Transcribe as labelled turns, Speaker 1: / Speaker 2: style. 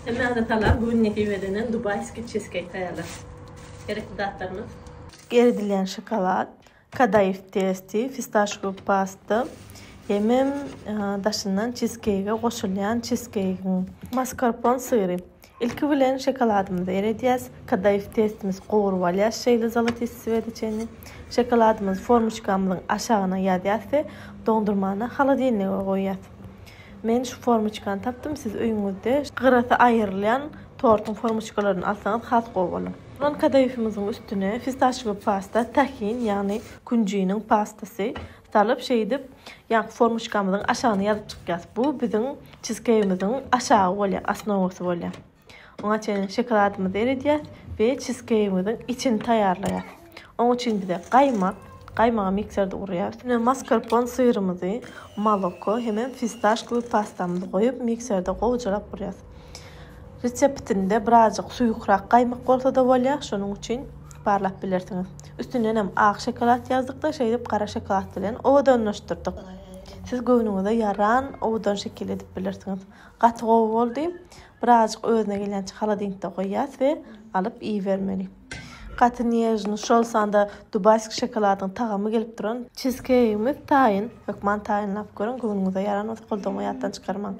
Speaker 1: Hemen adatalar bugünkü bedenen Dubai'ski cheesecake tayarlar. Gerekli datlarımız.
Speaker 2: Eridilen şokolad, kadayıf testi, fistашko pasta, hemem daşından cheesecake'e koşulan cheesecake'in mascarpone syry. İlki bilen şokoladymyzy eredýäs, kadayıf testimiz gogurup alýas, şeýle zalatisy wediceni. Şokoladymyz formuçkamyzyň aşagyna ýadýas, dondurmany холодильникке goýýas. Men şu formuçkany tapdym, siz öýüňizde gyrasy aýrylan tortun formuçkalaryny alsaňyz has bolmaly. Bunun kadayıfımızın üstüne fistашko pasta, tahin yani kunjiynyň pastasy salyp şeýdip, ýa formuçkamyzyň aşagyna ýazyp çykýas. Bu bizim cheesecake'imiziň aşagy bolýar, asnowasy bolýar. Oňa çenli şokoladymyzy eredýäs we cheesecake'imiziň içini taýýarlaýar. Oň üçin bize qaymagy mikserde urýar. Üstüne mascarpone syrymyzy, moloko hemem fistашko pastamyzy goýup mikserde gowjulap urýar. Reseptinde birazcık suyuqrak qaymak bolsa da bolýar, şonuň üçin barlap bilersiňiz. Üstüne hem ak şokolad ýazdykda, şeýdip qara şokolad bilen owadanlaşdyrdyk. Siz göwnüňizde yaran owadan şekil edip bilersiňiz. Gaty gowy boldy, birazcık özüne gelýänçe холодильникde goýýas we alyp iýermeli. Gaty nýejni şolsanda Dubai'ski şokoladyň tagamy gelip duran cheesecake'imiz taýyn, hökman taýynlap görün, göwnüňizde yaran olsa goldan ýatdan çykarmaň.